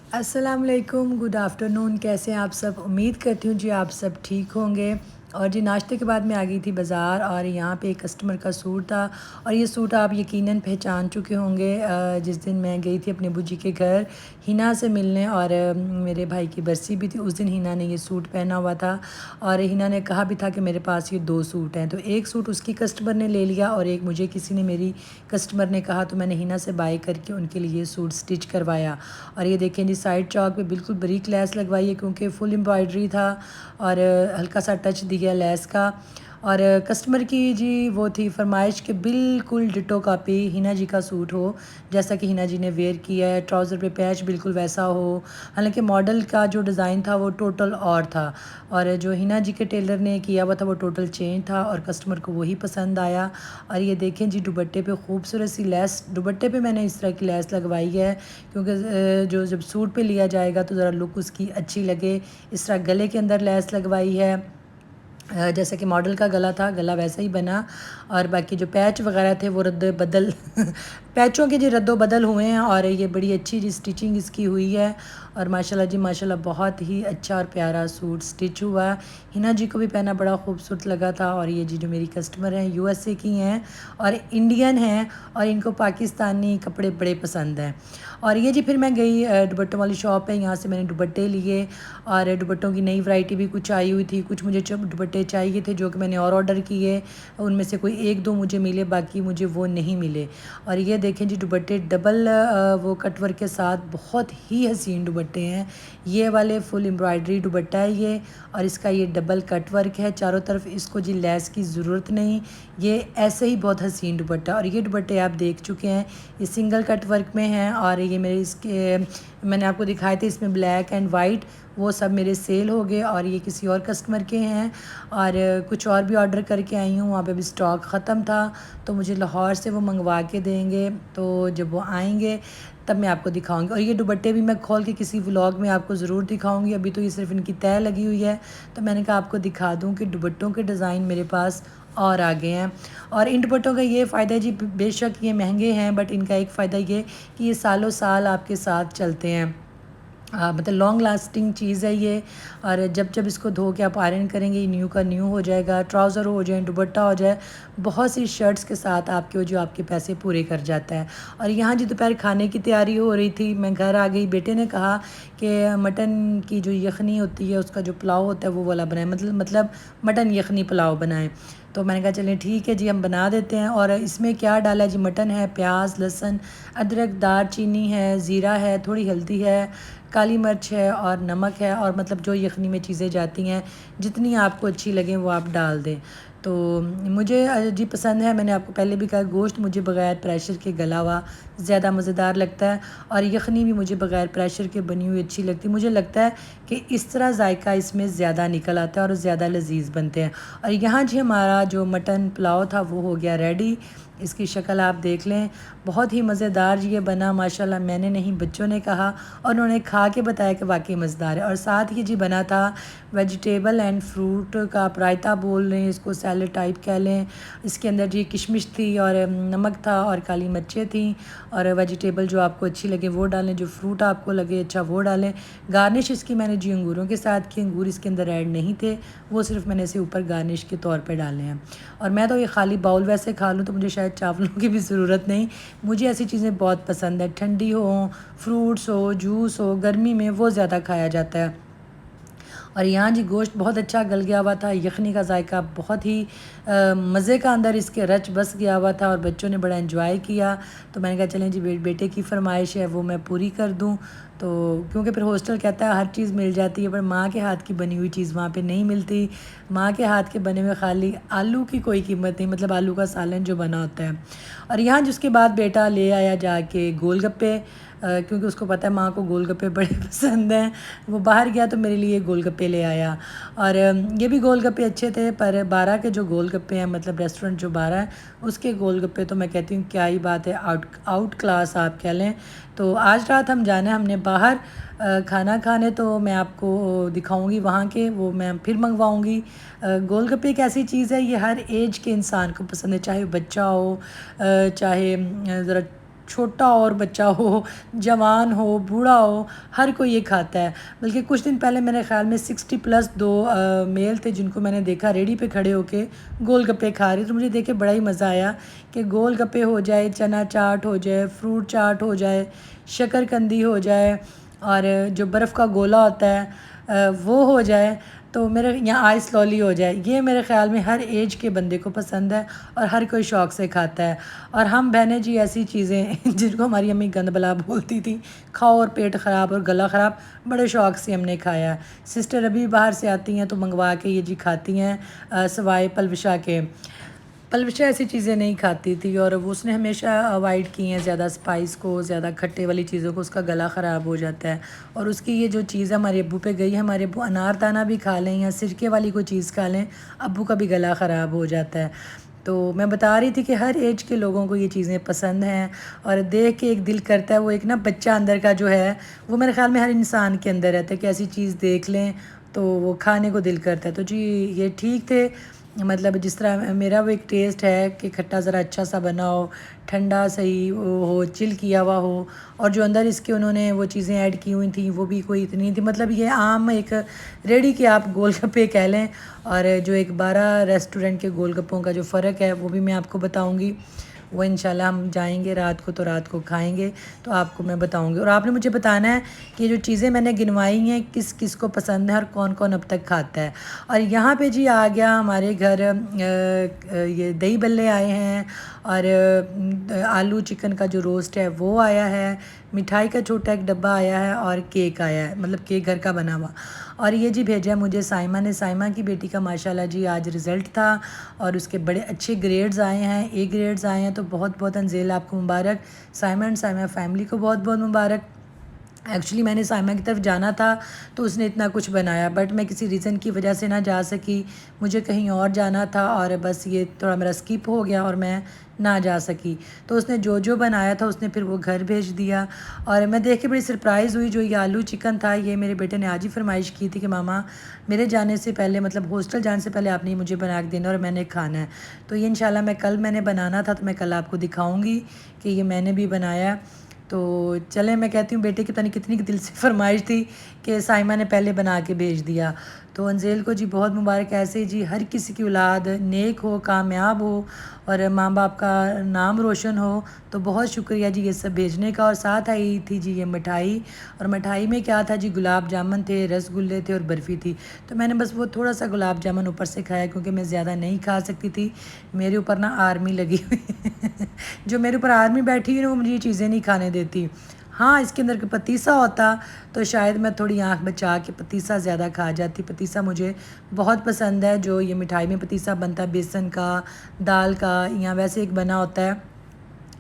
अस्सलाम वालेकुम, good afternoon. कैसे हैं आप सब? उम्मीद करती हूँ जी आप सब ठीक होंगे। और जी नाश्ते के बाद मैं आ गई थी बाज़ार और यहाँ पे एक कस्टमर का सूट था और ये सूट आप यकीनन पहचान चुके होंगे। जिस दिन मैं गई थी अपने अब्बू जी के घर हिना से मिलने और मेरे भाई की बरसी भी थी, उस दिन हिना ने ये सूट पहना हुआ था और हिना ने कहा भी था कि मेरे पास ये 2 सूट हैं। तो एक सूट उसकी कस्टमर ने ले लिया और एक मुझे किसी ने मेरी कस्टमर ने कहा, तो मैंने हिना से बाय करके उनके लिए ये सूट स्टिच करवाया। और ये देखें जी साइड चौक पे बिल्कुल बारीक लेस लगवाई है क्योंकि फुल एम्ब्रॉयडरी था और हल्का सा टच दिया लेस का। और कस्टमर की जी वो थी फरमाइश कि बिल्कुल डिटो कॉपी हिना जी का सूट हो जैसा कि हिना जी ने वेयर किया है, ट्राउज़र पे पैच बिल्कुल वैसा हो। हालांकि मॉडल का जो डिज़ाइन था वो टोटल और था और जो हिना जी के टेलर ने किया हुआ था वो टोटल चेंज था और कस्टमर को वही पसंद आया। और ये देखें जी दुपट्टे पे खूबसूरत सी लेस, दुपट्टे पे मैंने इस तरह की लेस लगवाई है क्योंकि जो जब सूट पे लिया जाएगा तो ज़रा लुक उसकी अच्छी लगे। इस तरह गले के अंदर लेस लगवाई है, जैसे कि मॉडल का गला था गला वैसा ही बना। और बाकी जो पैच वगैरह थे वो रद्द बदल पैचों के जी रद्दो बदल हुए हैं और ये बड़ी अच्छी जी स्टिचिंग इसकी हुई है। और माशाल्लाह जी माशाल्लाह बहुत ही अच्छा और प्यारा सूट स्टिच हुआ। हिना जी को भी पहना बड़ा खूबसूरत लगा था। और ये जी जो मेरी कस्टमर हैं यूएसए की हैं और इंडियन हैं और इनको पाकिस्तानी कपड़े बड़े पसंद हैं। और ये जी फिर मैं गई दुपट्टों वाली शॉप है, यहाँ से मैंने दुपट्टे लिए और दुपट्टों की नई वैरायटी भी कुछ आई हुई थी। कुछ मुझे दुपट्टे चाहिए थे जो कि मैंने और ऑर्डर किए, उनमें से कोई एक दो मुझे मिले, बाकी मुझे वो नहीं मिले। और ये देखें जी दुपट्टे डबल वो कटवर्क के साथ बहुत ही हसीन दुपट्टे हैं। ये वाले फुल एम्ब्रॉयडरी दुपट्टा है ये और इसका ये डबल कटवर्क है चारों तरफ, इसको जी लेस की ज़रूरत नहीं, ये ऐसे ही बहुत हसीन दुपट्टा। और ये दुपट्टे आप देख चुके हैं, ये सिंगल कटवर्क में हैं और ये मेरे इसके मैंने आपको दिखाए थे इसमें ब्लैक एंड वाइट, वो सब मेरे सेल हो गए और ये किसी और कस्टमर के हैं। और कुछ और भी ऑर्डर करके आई हूँ, वहाँ पे भी स्टॉक ख़त्म था तो मुझे लाहौर से वो मंगवा के देंगे, तो जब वो आएंगे तब मैं आपको दिखाऊंगी। और ये दुपट्टे भी मैं खोल के किसी व्लॉग में आपको ज़रूर दिखाऊंगी, अभी तो ये सिर्फ इनकी तय लगी हुई है तो मैंने कहा आपको दिखा दूँ कि दुपट्टों के डिज़ाइन मेरे पास और आगे हैं। और इन दुपट्टों का ये फ़ायदा है जी, बेशक ये महंगे हैं बट इनका एक फ़ायदा ये कि ये सालों साल आपके साथ चलते हैं। मतलब लॉन्ग लास्टिंग चीज़ है ये। और जब जब इसको धो के आप आयरन करेंगे ये न्यू का न्यू हो जाएगा, ट्राउज़र हो जाए, दुपट्टा हो जाए, बहुत सी शर्ट्स के साथ आपके जो आपके पैसे पूरे कर जाता है। और यहाँ जी दोपहर खाने की तैयारी हो रही थी, मैं घर आ गई, बेटे ने कहा कि मटन की जो यखनी होती है उसका जो पुलाव होता है वो वाला बनाए, मतलब मटन यखनी पुलाव बनाएं। तो मैंने कहा चलें ठीक है जी हम बना देते हैं। और इसमें क्या डाला है जी, मटन है, प्याज, लहसुन, अदरक, दालचीनी है, ज़ीरा है, थोड़ी हल्दी है, काली मिर्च है और नमक है। और मतलब जो यखनी में चीज़ें जाती हैं जितनी आपको अच्छी लगें वो आप डाल दें। तो मुझे जी पसंद है, मैंने आपको पहले भी कहा गोश्त मुझे बग़ैर प्रेशर के गला हुआ ज़्यादा मज़ेदार लगता है और यखनी भी मुझे बग़ैर प्रेशर के बनी हुई अच्छी लगती है। मुझे लगता है कि इस तरह जायका इसमें ज़्यादा निकल आता है और ज़्यादा लजीज बनते हैं। और यहाँ जी हमारा जो मटन पुलाव था वो हो गया रेडी, इसकी शक्ल आप देख लें, बहुत ही मज़ेदार ये बना माशाल्लाह। मैंने नहीं बच्चों ने कहा और उन्होंने खा के बताया कि वाकई मज़ेदार है। और साथ ही जी बना था वेजिटेबल एंड फ्रूट का रायता बोल रहे हैं इसको, सैलड टाइप कह लें। इसके अंदर जी किशमिश थी और नमक था और काली मिर्चें थी। और वेजिटेबल जो आपको अच्छी लगे वो डालें, जो फ्रूट आपको लगे अच्छा वो डालें। गार्निश इसकी मैंने जी अंगूरों के साथ की, अंगूर इसके अंदर ऐड नहीं थे, वो सिर्फ मैंने इसे ऊपर गार्निश के तौर पे डाले हैं। और मैं तो ये खाली बाउल वैसे खा लूँ तो मुझे शायद चावलों की भी ज़रूरत नहीं, मुझे ऐसी चीज़ें बहुत पसंद है, ठंडी हो, फ्रूट्स हो, जूस हो, गर्मी में वो ज़्यादा खाया जाता है। और यहाँ जी गोश्त बहुत अच्छा गल गया हुआ था, यखनी का जायका बहुत ही मज़े का अंदर इसके रच बस गया हुआ था और बच्चों ने बड़ा एंजॉय किया। तो मैंने कहा चलें जी बेटे की फरमाइश है वो मैं पूरी कर दूँ। तो क्योंकि फिर हॉस्टल कहता है हर चीज़ मिल जाती है पर माँ के हाथ की बनी हुई चीज़ वहाँ पे नहीं मिलती। माँ के हाथ के बने हुए खाली आलू की कोई कीमत नहीं, मतलब आलू का सालन जो बना होता है। और यहाँ जिसके बाद बेटा ले आया जाके गोलगप्पे, क्योंकि उसको पता है माँ को गोलगप्पे बड़े पसंद हैं, वो बाहर गया तो मेरे लिए गोलगप्पे ले आया। और ये भी गोलगप्पे अच्छे थे पर 12 के जो गोलगप्पे हैं, मतलब रेस्टोरेंट जो 12 है उसके गोलगप्पे तो मैं कहती हूँ क्या ही बात है, आउट क्लास आप कह लें। तो आज रात हम जाना है हमने बाहर खाना खाने, तो मैं आपको दिखाऊंगी वहाँ के, वो मैं फिर मंगवाऊंगी। गोलगप्पे एक ऐसी चीज़ है ये हर एज के इंसान को पसंद है, चाहे बच्चा हो चाहे ज़रा छोटा और बच्चा हो, जवान हो, बूढ़ा हो, हर कोई ये खाता है। बल्कि कुछ दिन पहले मेरे ख़्याल में 60+ 2 मेल थे जिनको मैंने देखा रेडी पे खड़े होके गोलगप्पे खा रहे। तो मुझे देख के बड़ा ही मज़ा आया कि गोलगप्पे हो जाए, चना चाट हो जाए, फ्रूट चाट हो जाए, शकरकंदी हो जाए और जो बर्फ़ का गोला होता है वो हो जाए, तो मेरे यहाँ आइस लॉली हो जाए। ये मेरे ख़्याल में हर एज के बंदे को पसंद है और हर कोई शौक़ से खाता है। और हम बहनें जी ऐसी चीज़ें जिनको हमारी अम्मी गंद बला बोलती थी, खाओ और पेट ख़राब और गला ख़राब, बड़े शौक़ से हमने खाया। सिस्टर अभी बाहर से आती हैं तो मंगवा के ये जी खाती हैं, सवाए पलवशा के। पलवशा ऐसी चीज़ें नहीं खाती थी और वो उसने हमेशा अवॉइड की हैं ज़्यादा स्पाइस को, ज़्यादा खट्टे वाली चीज़ों को, उसका गला ख़राब हो जाता है। और उसकी ये जो चीज़ हमारे अब्बू पे गई, हमारे अब्बू अनारदाना भी खा लें या सिरके वाली कोई चीज़ खा लें, अब्बू का भी गला ख़राब हो जाता है। तो मैं बता रही थी कि हर एज के लोगों को ये चीज़ें पसंद हैं और देख के एक दिल करता है, वो एक ना बच्चा अंदर का जो है वो मेरे ख़्याल में हर इंसान के अंदर रहता है कि ऐसी चीज़ देख लें तो वो खाने को दिल करता है। तो जी ये ठीक थे, मतलब जिस तरह मेरा वो एक टेस्ट है कि खट्टा ज़रा अच्छा सा बना हो, ठंडा सही वो हो, चिल किया हुआ हो, और जो अंदर इसके उन्होंने वो चीज़ें ऐड की हुई थी वो भी कोई इतनी थी, मतलब ये आम एक रेडी के आप गोलगप्पे कह लें। और जो एक 12 रेस्टोरेंट के गोलगप्पों का जो फ़र्क है वो भी मैं आपको बताऊँगी। वो इंशाल्लाह हम जाएंगे रात को तो रात को खाएंगे, तो आपको मैं बताऊंगी। और आपने मुझे बताना है कि जो चीज़ें मैंने गिनवाई हैं किस किस को पसंद है और कौन कौन अब तक खाता है। और यहाँ पे जी आ गया हमारे घर ये दही बल्ले आए हैं और आलू चिकन का जो रोस्ट है वो आया है, मिठाई का छोटा एक डब्बा आया है और केक आया है, मतलब केक घर का बना हुआ। और ये जी भेजा है मुझे साइमा ने, साइमा की बेटी का माशाल्लाह जी आज रिज़ल्ट था और उसके बड़े अच्छे ग्रेड्स आए हैं, ए ग्रेड्स आए हैं। तो बहुत बहुत अंजेल आपको मुबारक, साइमा एंड साइमा फैमिली को बहुत बहुत मुबारक। एक्चुअली मैंने साइमा की तरफ जाना था तो उसने इतना कुछ बनाया, बट मैं किसी रीज़न की वजह से ना जा सकी, मुझे कहीं और जाना था और बस ये थोड़ा मेरा स्किप हो गया और मैं ना जा सकी। तो उसने जो जो बनाया था उसने फिर वो घर भेज दिया और मैं देख के बड़ी सरप्राइज़ हुई। जो ये आलू चिकन था ये मेरे बेटे ने आज ही फरमाइश की थी कि मामा मेरे जाने से पहले, मतलब हॉस्टल जाने से पहले आपने मुझे बना के देना और मैंने खाना है। तो ये इंशाल्लाह मैं कल मैंने बनाना था तो मैं कल आपको दिखाऊँगी कि ये मैंने भी बनाया। तो चलें, मैं कहती हूँ बेटे की पता नहीं कितनी दिल से फरमाइश थी कि साइमा ने पहले बना के भेज दिया। तो अंजेल को जी बहुत मुबारक, ऐसे ही जी हर किसी की औलाद नेक हो, कामयाब हो और माँ बाप का नाम रोशन हो। तो बहुत शुक्रिया जी ये सब भेजने का। और साथ आई थी जी ये मिठाई, और मिठाई में क्या था जी, गुलाब जामुन थे, रसगुल्ले थे और बर्फ़ी थी। तो मैंने बस वो थोड़ा सा गुलाब जामुन ऊपर से खाया क्योंकि मैं ज़्यादा नहीं खा सकती थी, मेरे ऊपर ना आर्मी लगी हुई जो मेरे ऊपर आर्मी बैठी हुई ना वो मुझे ये चीज़ें नहीं खाने देती। हाँ, इसके अंदर का पतीसा होता तो शायद मैं थोड़ी आँख बचा के पतीसा ज़्यादा खा जाती। पतीसा मुझे बहुत पसंद है, जो ये मिठाई में पतीसा बनता है बेसन का, दाल का, या वैसे एक बना होता है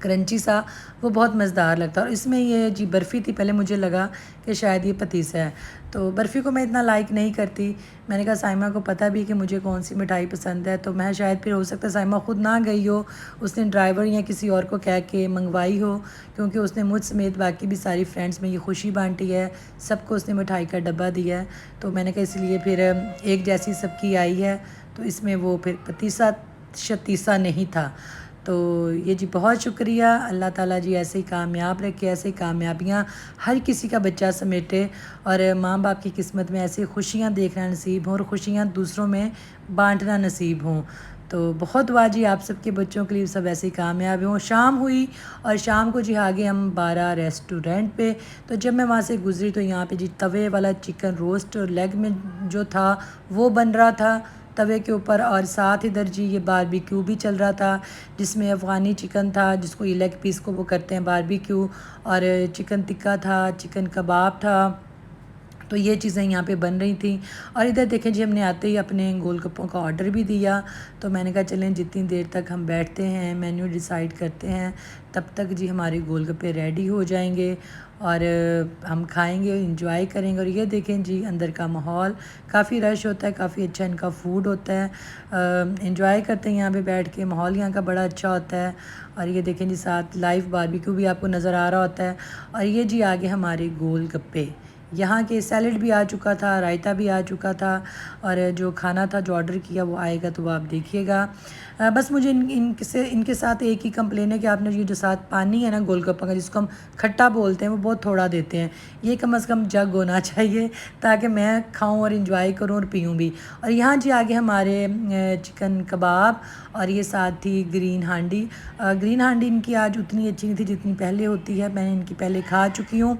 क्रंची सा, वो बहुत मज़ेदार लगता है। और इसमें ये जी बर्फ़ी थी, पहले मुझे लगा कि शायद ये पतीसा है, तो बर्फ़ी को मैं इतना लाइक नहीं करती। मैंने कहा साइमा को पता भी कि मुझे कौन सी मिठाई पसंद है, तो मैं शायद फिर हो सकता है साइमा ख़ुद ना गई हो, उसने ड्राइवर या किसी और को कह के मंगवाई हो, क्योंकि उसने मुझ समेत बाकी भी सारी फ्रेंड्स में ये खुशी बांटी है, सबको उसने मिठाई का डब्बा दिया है। तो मैंने कहा इसलिए फिर एक जैसी सबकी आई है, तो इसमें वो फिर पतीसा शतीसा नहीं था। तो ये जी बहुत शुक्रिया, अल्लाह ताला जी ऐसे ही कामयाब रखे, ऐसे ही कामयाबियाँ हर किसी का बच्चा समेटे और माँ बाप की किस्मत में ऐसे खुशियाँ देखना नसीब हों और खुशियाँ दूसरों में बांटना नसीब हों। तो बहुत दुआ जी आप सबके बच्चों के लिए सब ऐसे ही कामयाब हों। शाम हुई और शाम को जी आगे हम 12 रेस्टोरेंट पे। तो जब मैं वहाँ से गुज़री तो यहाँ पे जी तवे वाला चिकन रोस्ट और लेग में जो था वो बन रहा था तवे के ऊपर, और साथ इधर जी ये बारबेक्यू भी चल रहा था जिसमें अफ़गानी चिकन था, जिसको ये लेग पीस को वो करते हैं बारबेक्यू, और चिकन टिक्का था, चिकन कबाब था। तो ये चीज़ें यहाँ पे बन रही थी। और इधर देखें जी हमने आते ही अपने गोलगप्पों का ऑर्डर भी दिया। तो मैंने कहा चलें जितनी देर तक हम बैठते हैं मेन्यू डिसाइड करते हैं तब तक जी हमारे गोलगप्पे रेडी हो जाएंगे और हम खाएंगे, इंजॉय करेंगे। और ये देखें जी अंदर का माहौल काफ़ी रश होता है, काफ़ी अच्छा इनका फूड होता है, इंजॉय करते हैं यहाँ पे बैठ के, माहौल यहाँ का बड़ा अच्छा होता है। और ये देखें जी साथ लाइव बारबेक्यू भी आपको नज़र आ रहा होता है। और ये जी आगे हमारे गोलगप्पे, यहाँ के सैलड भी आ चुका था, रायता भी आ चुका था, और जो खाना था जो ऑर्डर किया वो आएगा तो वो आप देखिएगा। बस मुझे इनके साथ एक ही कंप्लेन है कि आपने ये जो साथ पानी है ना गोलगप्पा का, जिसको हम खट्टा बोलते हैं, वो बहुत थोड़ा देते हैं। ये कम से कम जग होना चाहिए ताकि मैं खाऊं और इंजॉय करूं और पीऊं भी। और यहाँ जी आगे हमारे चिकन कबाब, और ये साथ थी ग्रीन हांडी। ग्रीन हांडी इनकी आज उतनी अच्छी नहीं थी जितनी पहले होती है। मैंने इनकी पहले खा चुकी हूँ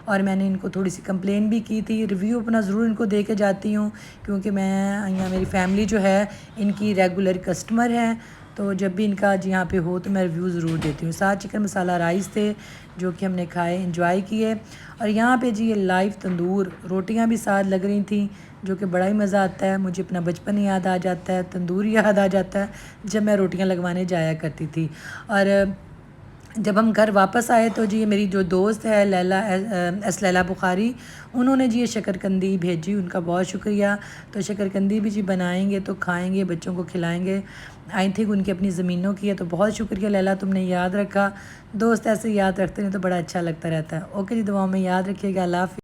और मैंने इनको थोड़ी सी कंप्लेन भी की थी। रिव्यू अपना ज़रूर इनको दे के जाती हूँ, क्योंकि मैं यहाँ मेरी फैमिली जो है इनकी रेगुलर कस्टमर है, तो जब भी इनका आज यहाँ पे हो तो मैं रिव्यू ज़रूर देती हूँ। साथ चिकन मसाला राइस थे जो कि हमने खाए, इंजॉय किए। और यहाँ पे जी ये लाइव तंदूर रोटियाँ भी साथ लग रही थी, जो कि बड़ा ही मज़ा आता है। मुझे अपना बचपन याद आ जाता है, तंदूर याद आ जाता है जब मैं रोटियाँ लगवाने जाया करती थी। और जब हम घर वापस आए तो जी मेरी जो दोस्त है लैला, लैला बुखारी, उन्होंने जी ये शकरकंदी भेजी, उनका बहुत शुक्रिया। तो शकरकंदी भी जी बनाएंगे तो खाएंगे, बच्चों को खिलाएंगे। आई थिंक उनकी अपनी ज़मीनों की है, तो बहुत शुक्रिया लैला, तुमने याद रखा। दोस्त ऐसे याद रखते हैं तो बड़ा अच्छा लगता रहता है। ओके जी, दुआओं में याद रखिएगा। अल्लाह हाफ़िज़।